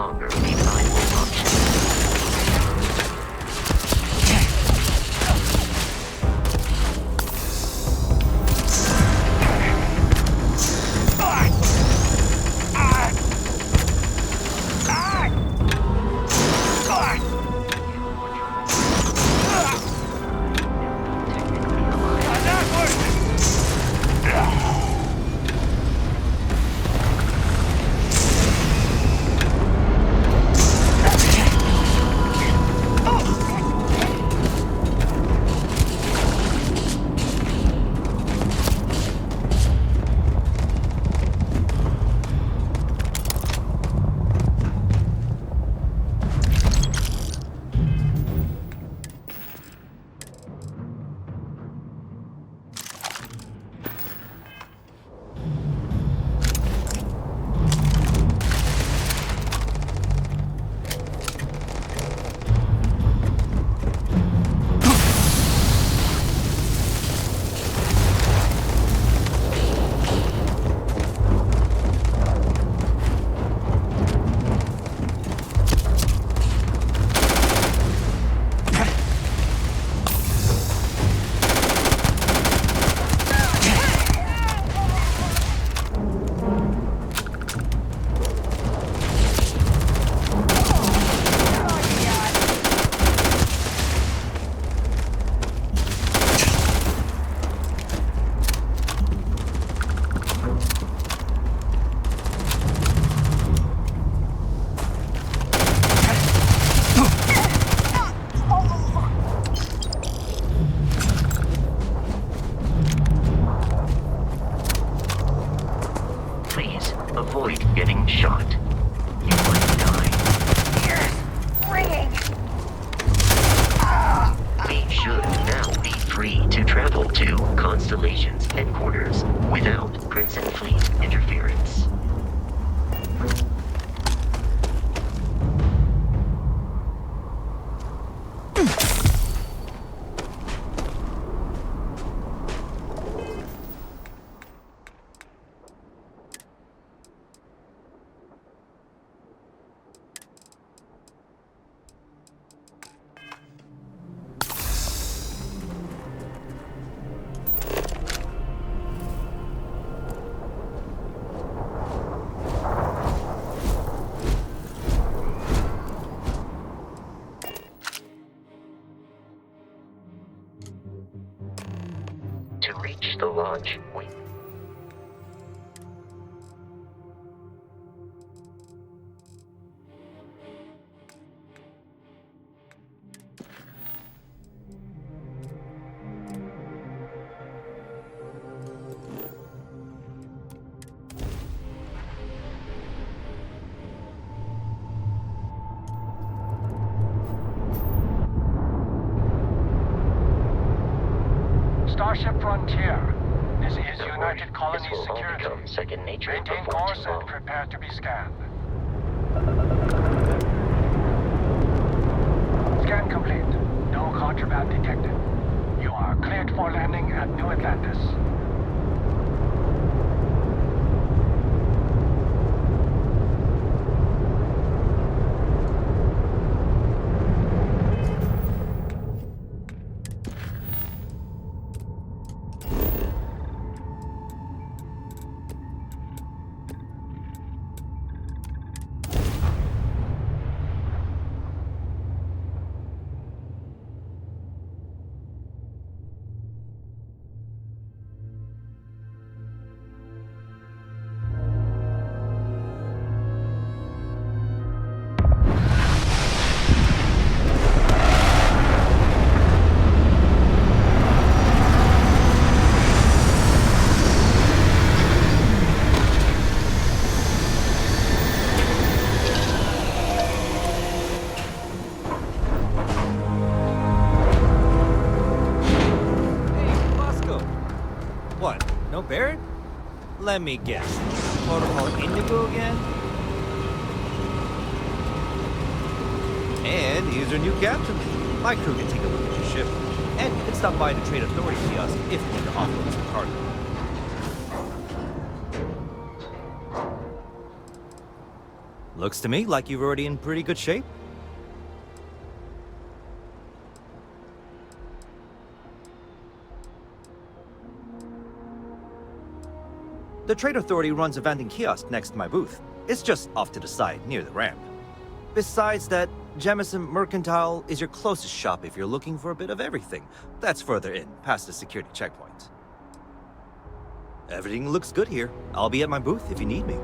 longer a viable option. Avoid getting shot. You might die. Ears ringing. We should now be free to travel to Constellation's headquarters without Crimson Fleet interference. To reach the lodge, we... Starship Frontier. This is Don't United worry, Colony this will all Security. become second nature Maintain before course too and long. prepare to be scanned. Scan complete. No contraband detected. You are cleared for landing at New Atlantis. No Barrett? Let me guess. Protocol Indigo again? And here's our new captain. My crew can take a look at your ship. And you can stop by the Trade Authority kiosk if you need to offload some cargo. Looks to me like you're already in pretty good shape. The Trade Authority runs a vending kiosk next to my booth. It's just off to the side, near the ramp. Besides that, Jemison Mercantile is your closest shop if you're looking for a bit of everything. That's further in, past the security checkpoint. Everything looks good here. I'll be at my booth if you need me.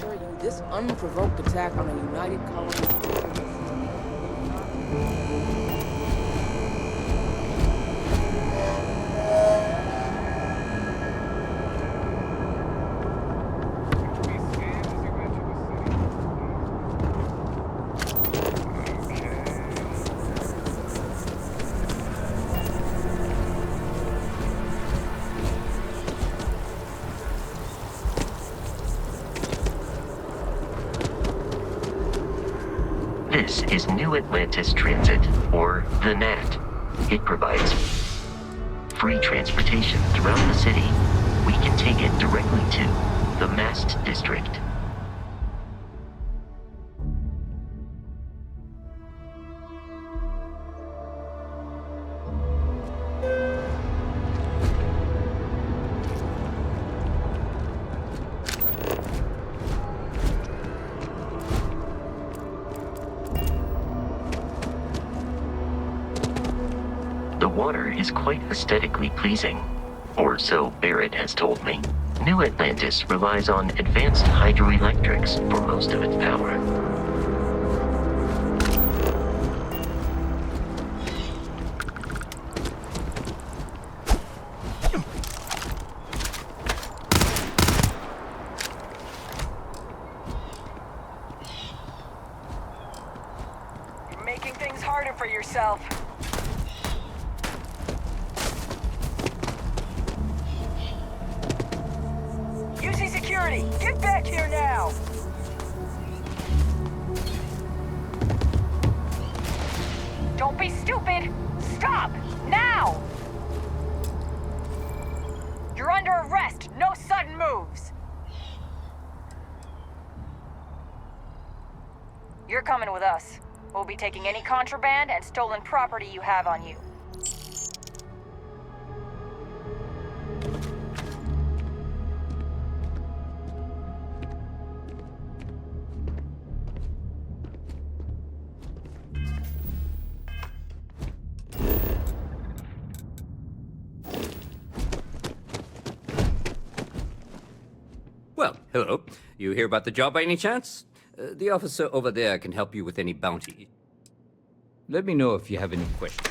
assure you, this unprovoked attack on a united colony... This is New Atlantis Transit, or the NAT. It provides free transportation throughout the city. We can take it directly to the Mast District. The water is quite aesthetically pleasing, or so Barrett has told me. New Atlantis relies on advanced hydroelectrics for most of its power. You're making things harder for yourself. UC security, get back here now! Don't be stupid! Stop! Now! You're under arrest! No sudden moves! You're coming with us. We'll be taking any contraband and stolen property you have on you. Well, hello. You hear about the job by any chance? The officer over there can help you with any bounty. Let me know if you have any questions.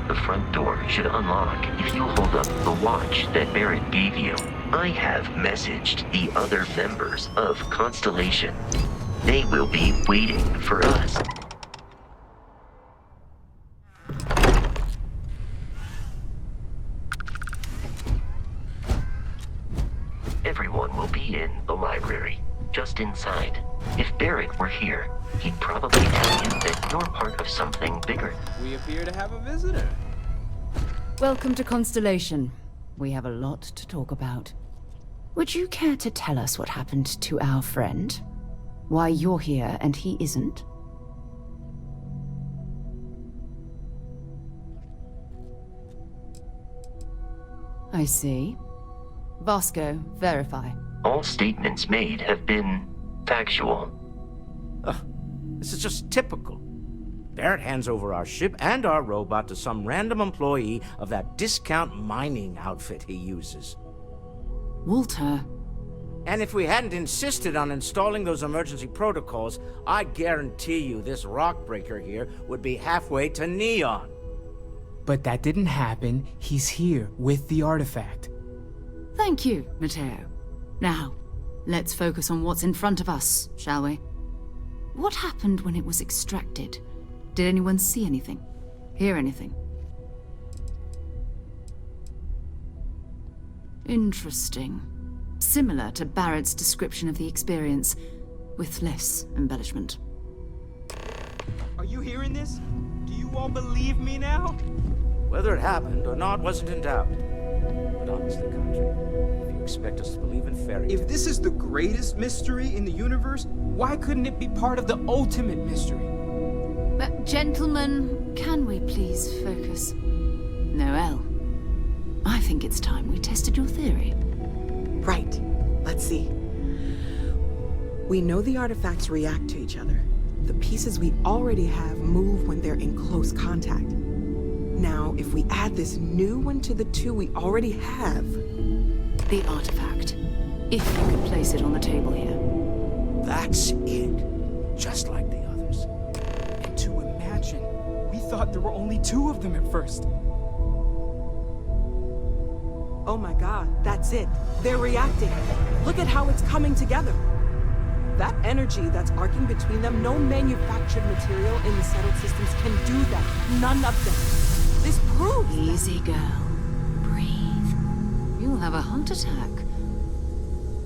The front door should unlock if you hold up the watch that Barrett gave you. I have messaged the other members of Constellation. They will be waiting for us. everyone will be in the library, just inside. If Barrett were here, he'd probably tell you that you're part of something bigger. We appear to have a visitor. Welcome to Constellation. We have a lot to talk about. Would you care to tell us what happened to our friend? Why you're here and he isn't? I see. Vasco, verify. All statements made have been factual. This is just typical. Barrett hands over our ship and our robot to some random employee of that discount mining outfit he uses. Walter. And if we hadn't insisted on installing those emergency protocols, I guarantee you this rock breaker here would be halfway to Neon. But that didn't happen. He's here with the artifact. Thank you, Matteo. Now, let's focus on what's in front of us, shall we? What happened when it was extracted? Did anyone see anything? Hear anything? Interesting. Similar to Barrett's description of the experience, with less embellishment. Are you hearing this? Do you all believe me now? Whether it happened or not wasn't in doubt. But honestly, Country, if you expect us to believe in fairy tales... If this is the greatest mystery in the universe, why couldn't it be part of the ultimate mystery? But gentlemen, can we please focus? Noel, I think it's time we tested your theory. Right. Let's see. We know the artifacts react to each other. The pieces we already have move when they're in close contact. Now, if we add this new one to the two we already have... The artifact. If you could place it on the table here. That's it. Just like the others. And to imagine, we thought there were only 2 of them at first. Oh my god, that's it. They're reacting. Look at how it's coming together. That energy that's arcing between them, no manufactured material in the settled systems can do that. None of them. This proves Easy, girl. Breathe. You'll have a heart attack.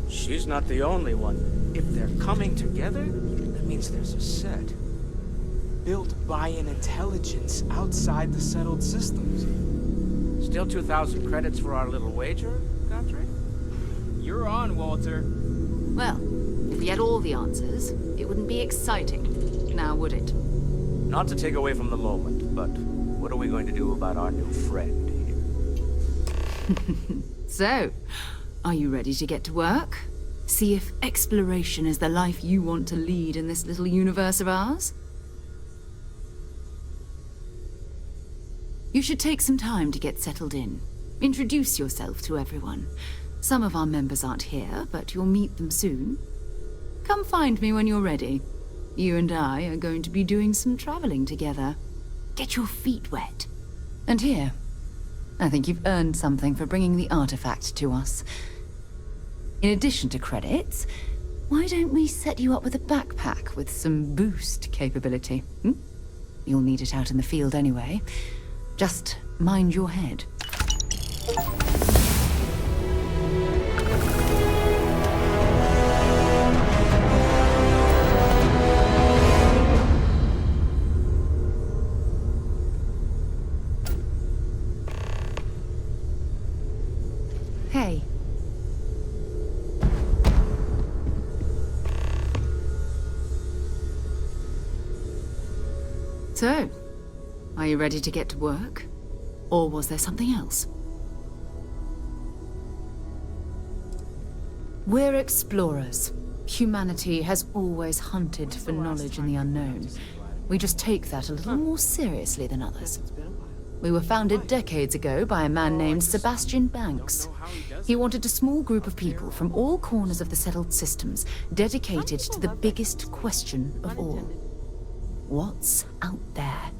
She's not the only one. If they're coming together, that means there's a set. Built by an intelligence outside the settled systems. Still 2,000 credits for our little wager, Country? You're on, Walter. Well, if we had all the answers, it wouldn't be exciting. Now, would it? Not to take away from the moment, but what are we going to do about our new friend here? So, are you ready to get to work? See if exploration is the life you want to lead in this little universe of ours? You should take some time to get settled in. Introduce yourself to everyone. Some of our members aren't here, but you'll meet them soon. Come find me when you're ready. You and I are going to be doing some traveling together. Get your feet wet. And here, I think you've earned something for bringing the artifact to us. In addition to credits, why don't we set you up with a backpack with some boost capability? You'll need it out in the field anyway. Just mind your head. Hey. So, are you ready to get to work? Or was there something else? We're explorers. Humanity has always hunted for knowledge in the unknown. We just take that a little more seriously than others. We were founded decades ago by a man named Sebastian Banks. He wanted a small group of people from all corners of the settled systems dedicated to the biggest question of all. What's out there?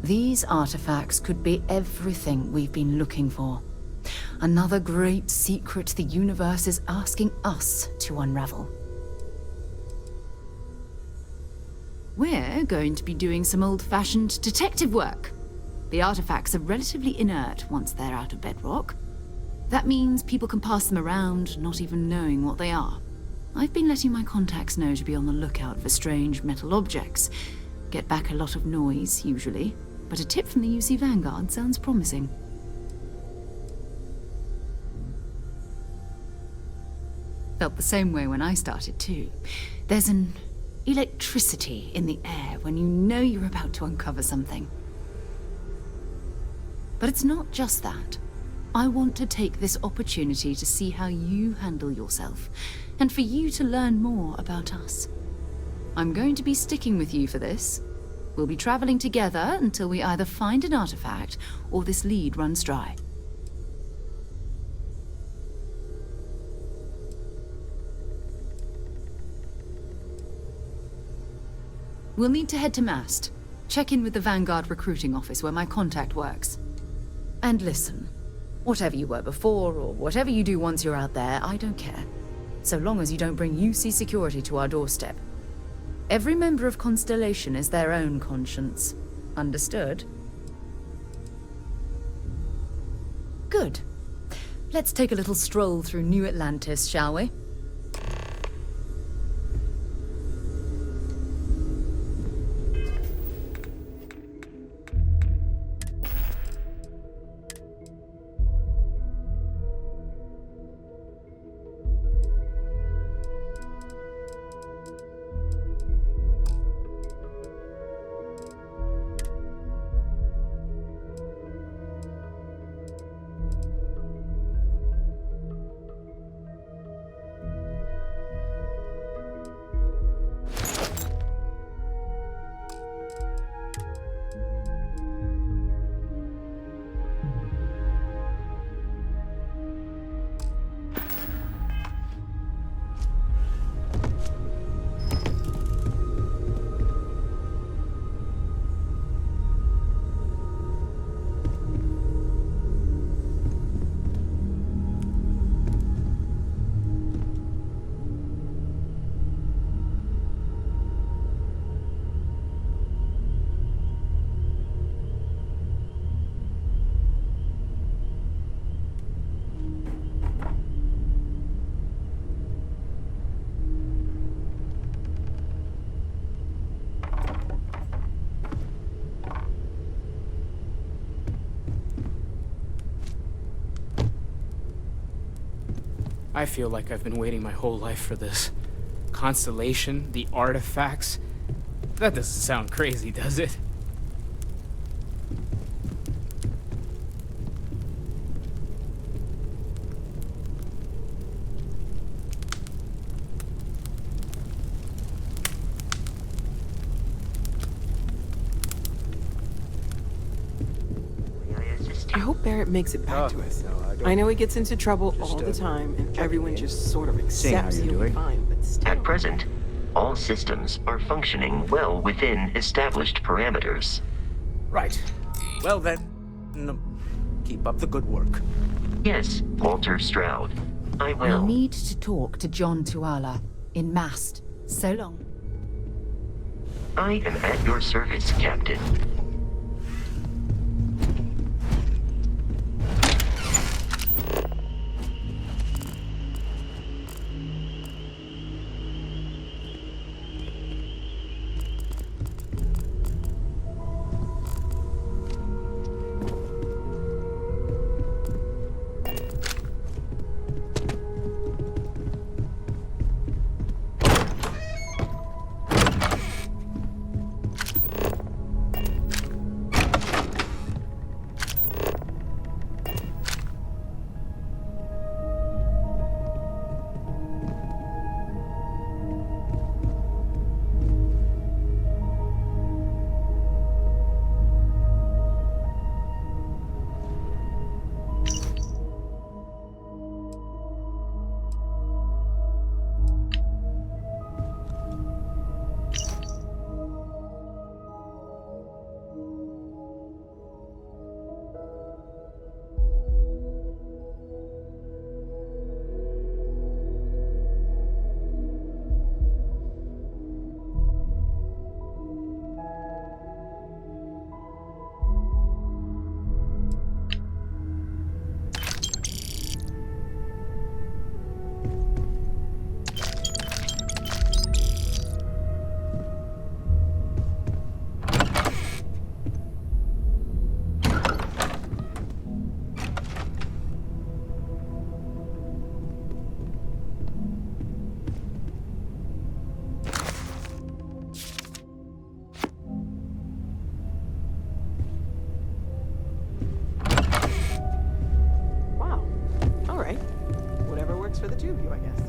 These artifacts could be everything we've been looking for. Another great secret the universe is asking us to unravel. We're going to be doing some old-fashioned detective work. The artifacts are relatively inert once they're out of bedrock. That That means people can pass them around, not even knowing what they are. I've been letting my contacts know to be on the lookout for strange metal objects. Get back a lot of noise, usually, but a tip from the UC Vanguard sounds promising. Felt the same way when I started, too. There's an electricity in the air when you know you're about to uncover something. But it's not just that. I want to take this opportunity to see how you handle yourself, and for you to learn more about us. I'm going to be sticking with you for this. We'll be traveling together until we either find an artifact or this lead runs dry. We'll need to head to Mast. Check in with the Vanguard recruiting office where my contact works. And listen, whatever you were before or whatever you do once you're out there, I don't care. So long as you don't bring UC security to our doorstep. Every member of Constellation is their own conscience. Understood? Good. Let's take a little stroll through New Atlantis, shall we? I feel like I've been waiting my whole life for this. Constellation, the artifacts. That doesn't sound crazy, does it? I hope Barrett makes it back to us. I know he gets into trouble all the time, and everyone just sort of accepts he'll be fine, but still. At present, all systems are functioning well within established parameters. Right. Well then, keep up the good work. Yes, Walter Stroud. I I will. need to talk to John Tuala in Mast. So long. I am at your service, Captain. works for the two of you, I guess.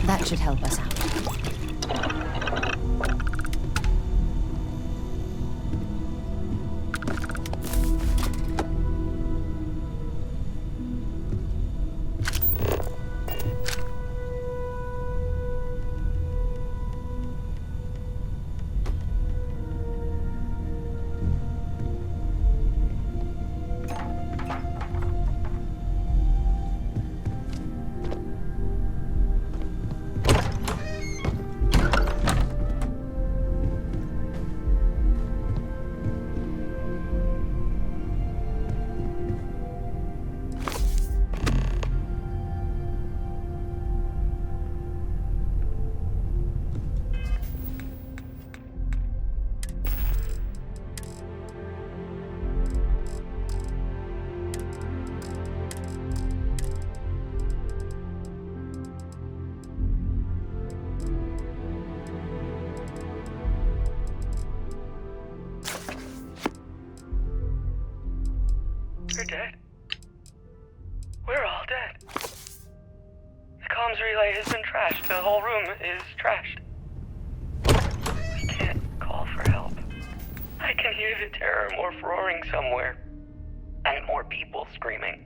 That should help us out. You're dead. We're all dead. The comms relay has been trashed. The whole room is trashed. We can't call for help. I can hear the terror morph roaring somewhere. And more people screaming.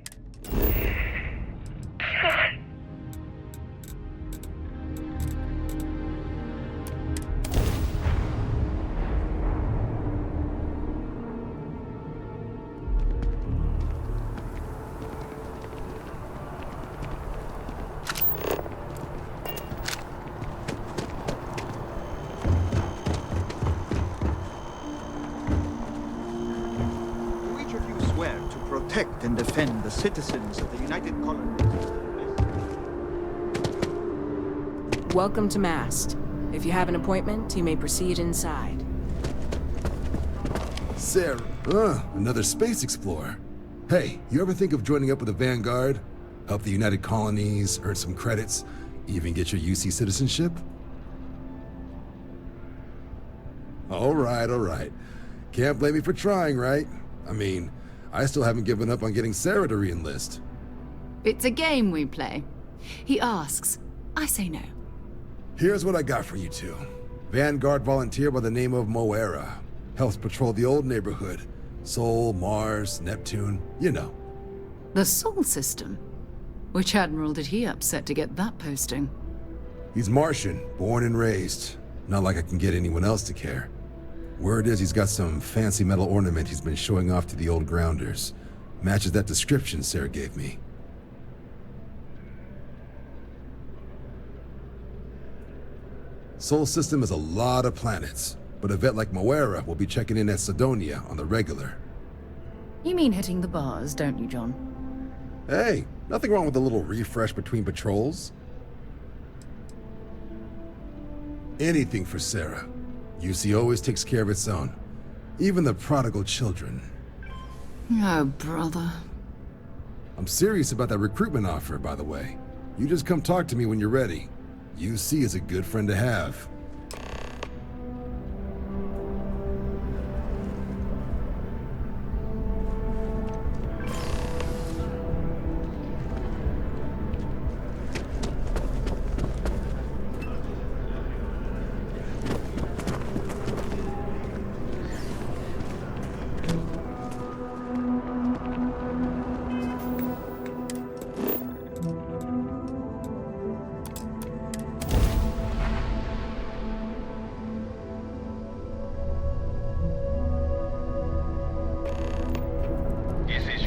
God. protect and defend the citizens of the United Colonies. Welcome to Mast. If you have an appointment, you may proceed inside. Sarah, another space explorer. Hey, you ever think of joining up with the Vanguard? Help the United Colonies, earn some credits, even get your UC citizenship? All right. Can't blame me for trying, right? I mean, I still haven't given up on getting Sarah to re-enlist. It's a game we play. He asks, I say no. Here's what I got for you two. Vanguard volunteer by the name of Moera. Helps patrol the old neighborhood. Sol, Mars, Neptune, you know. The Sol system? Which admiral did he upset to get that posting? He's Martian, born and raised. Not like I can get anyone else to care. Word is he's got some fancy metal ornament he's been showing off to the old grounders. Matches that description Sarah gave me. Sol system has a lot of planets, but a vet like Moera will be checking in at Sidonia on the regular. You mean hitting the bars, don't you, John? Hey, nothing wrong with a little refresh between patrols. Anything for Sarah. UC always takes care of its own. Even the prodigal children. Oh, brother. I'm serious about that recruitment offer, by the way. You just come talk to me when you're ready. UC is a good friend to have.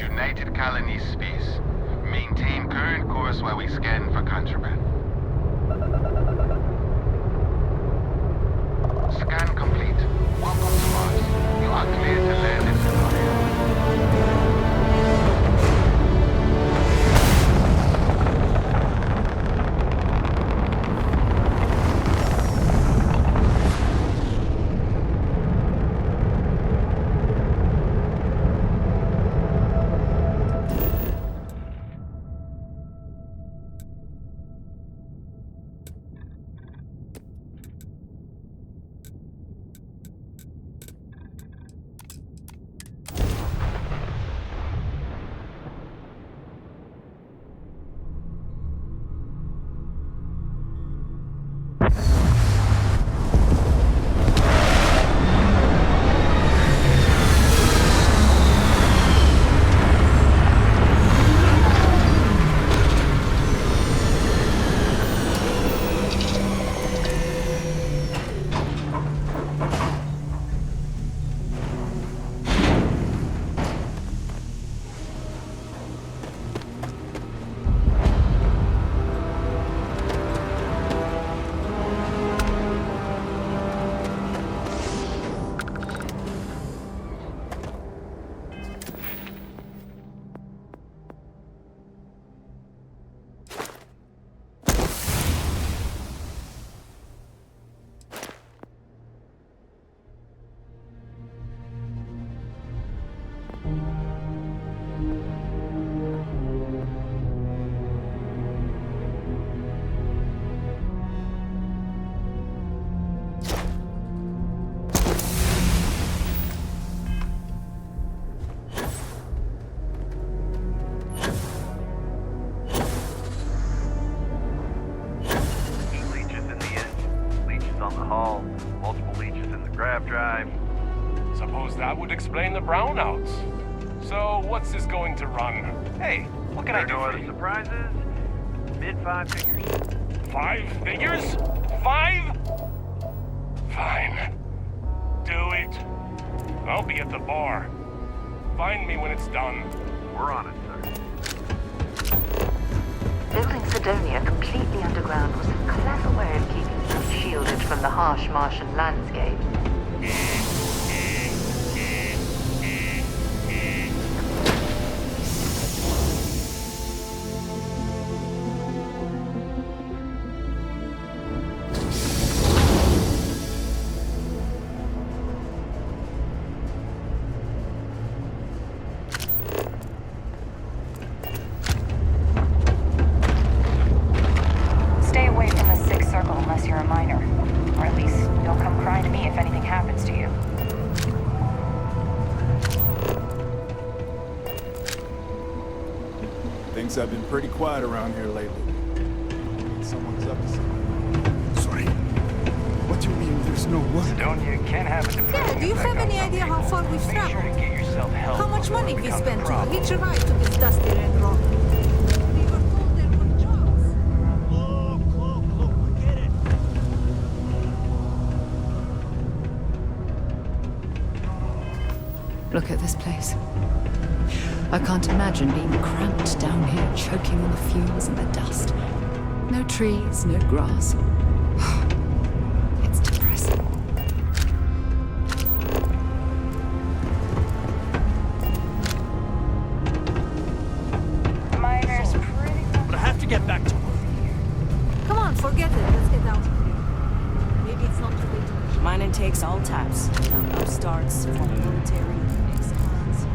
United Colonies space. Maintain current course while we scan for contraband. Scan complete. Welcome to Mars. You are clear to land in Sidonia. Explain the brownouts. So, what's this going to run? Hey, what can I do for you? Surprises? Mid-5 figures. 5 figures? 5? Fine. Do it. I'll be at the bar. Find me when it's done. We're on it, sir. Building Sidonia completely underground was a clever way of keeping you shielded from the harsh Martian landscape. minor. Or at least, don't come crying to me if anything happens to you. Things have been pretty quiet around here lately. Someone's up to something. Sorry. What do you mean there's no what? Sidonia can have a depressing Yeah, do you effect have on any some idea how people. far we've Make sure to traveled? get yourself help How much before money it we becomes spent a to problem. hitch a ride to this dusty red rock? We were told there were jobs. Look, we get it. Look at this place. I can't imagine being cramped down here, choking on the fumes and the dust. No trees, no grass. It's depressing. Miner's pretty... But I have to get back to work. Come on, forget it. Let's get out of here. Maybe it's not too late. Mining takes all types. From upstarts, former military, ex-cons.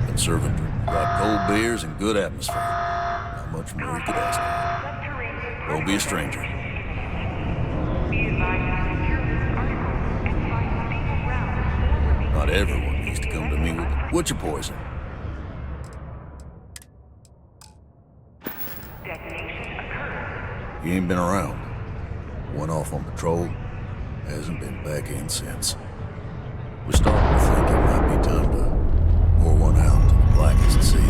Conservatory. Got cold beers and good atmosphere. Not much more you could ask for. Don't be a stranger. Not everyone needs to come to me with what's your poison? You ain't been around. Went off on patrol. Hasn't been back in since. We're starting to think it might be time to pour one out to the blackest sea.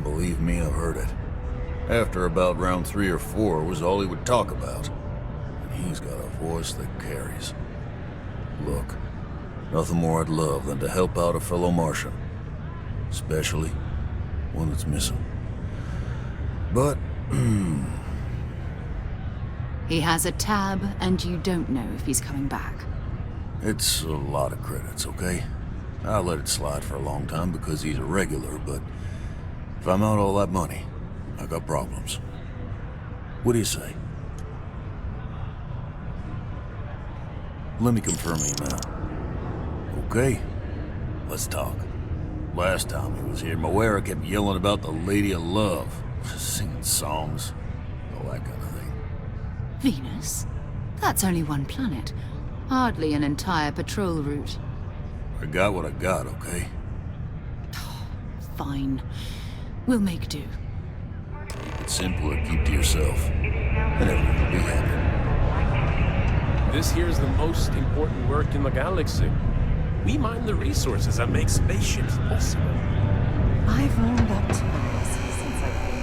Believe me, I've heard it. After about round 3 or 4 was all he would talk about. And he's got a voice that carries. Look, nothing more I'd love than to help out a fellow Martian. Especially one that's missing. But, He has a tab, and you don't know if he's coming back. it's a lot of credits, okay? I'll let it slide for a long time because he's a regular, but if I'm out all that money, I got problems. What do you say? Let me confirm email. Okay, let's talk. Last time he was here, Moira kept yelling about the Lady of Love, singing songs, all that kind of thing. Venus? That's only one planet. Hardly an entire patrol route. I got what I got, okay? Fine. We'll make do. Keep it simple or keep to yourself. And everyone will be happy. This here's the most important work in the galaxy. We mine the resources that make spaceships possible. I've learned up to this since I've been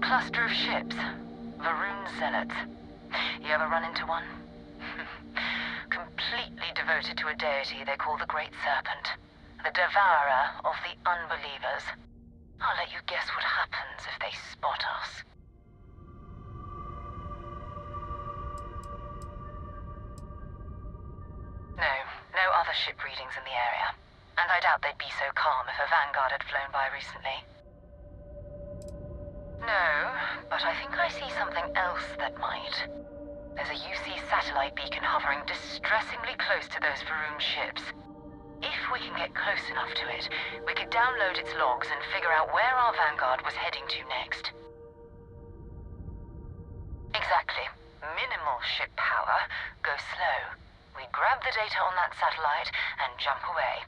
cluster of ships. Varun Zealots. You ever run into one? Completely devoted to a deity they call the Great Serpent. The devourer of the unbelievers. I'll let you guess what happens if they spot us. No other ship readings in the area. And I doubt they'd be so calm if a Vanguard had flown by recently. No, but I think I see something else that might. There's a UC satellite beacon hovering distressingly close to those Varun ships. If we can get close enough to it, we could download its logs and figure out where our Vanguard was heading to next. Exactly. Minimal ship power, go slow. We grab the data on that satellite and jump away.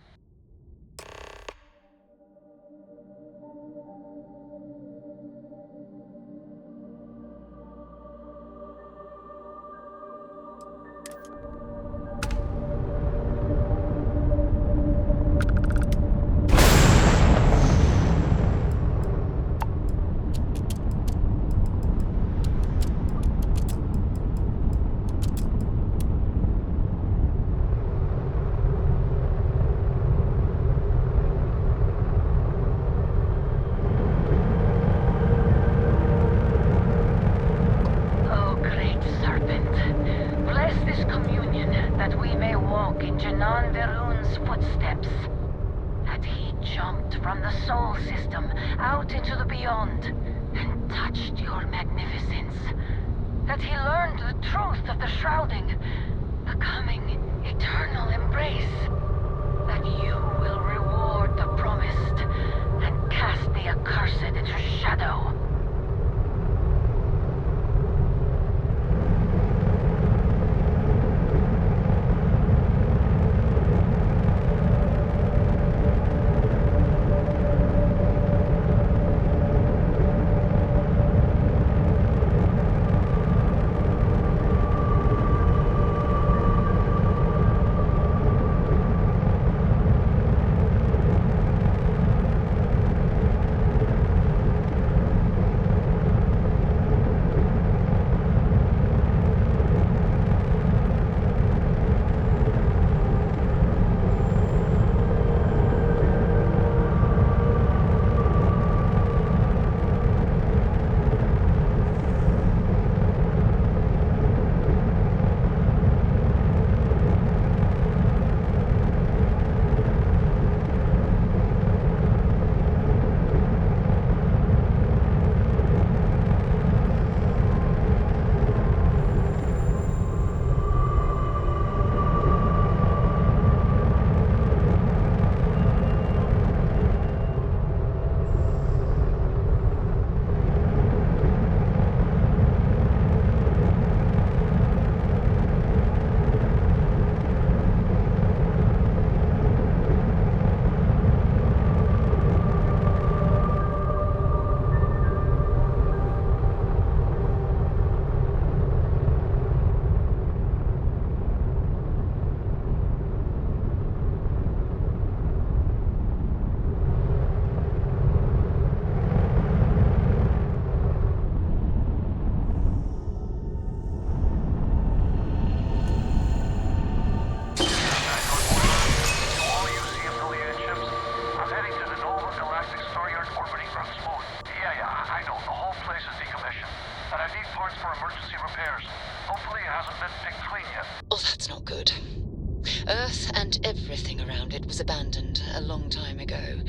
Everything around it was abandoned a long time ago,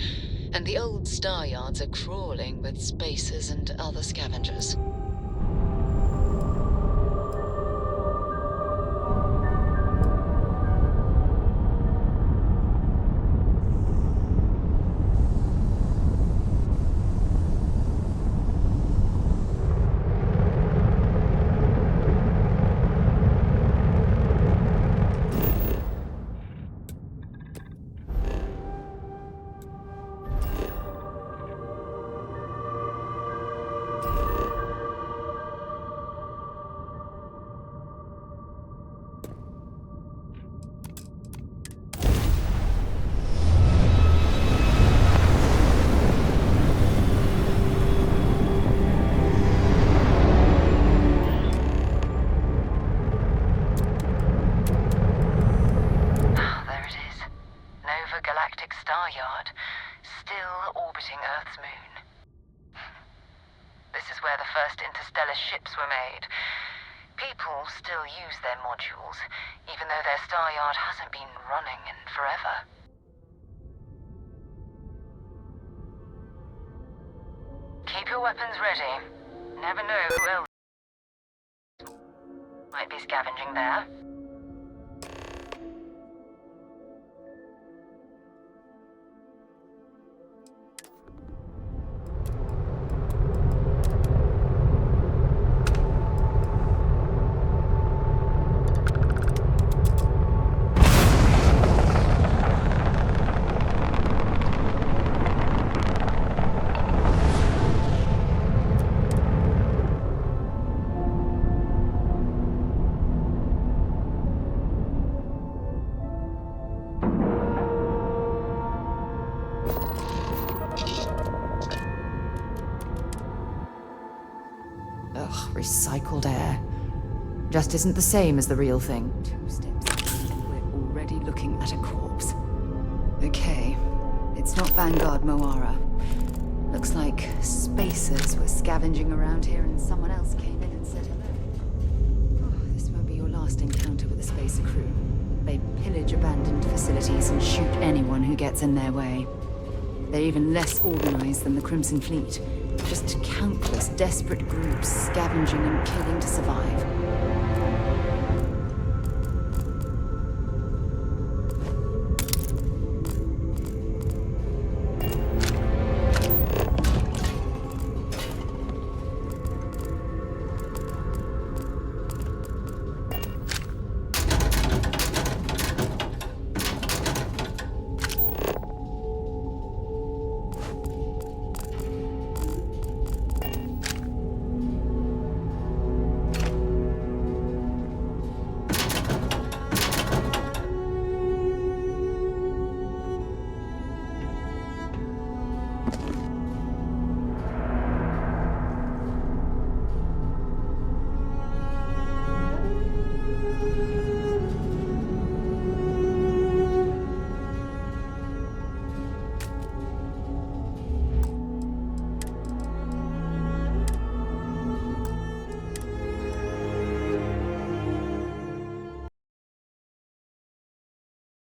and the old star yards are crawling with spacers and other scavengers. first interstellar ships were made. People still use their modules, even though their star yard hasn't been running in forever. Keep your weapons ready. Never know who else might be scavenging there. Recycled air. Just isn't the same as the real thing. 2 steps in and we're already looking at a corpse. Okay, it's not Vanguard Moara. Looks like spacers were scavenging around here and someone else came in and said hello. Oh, this won't be your last encounter with the spacer crew. They pillage abandoned facilities and shoot anyone who gets in their way. They're even less organized than the Crimson Fleet. Just countless desperate groups scavenging and killing to survive.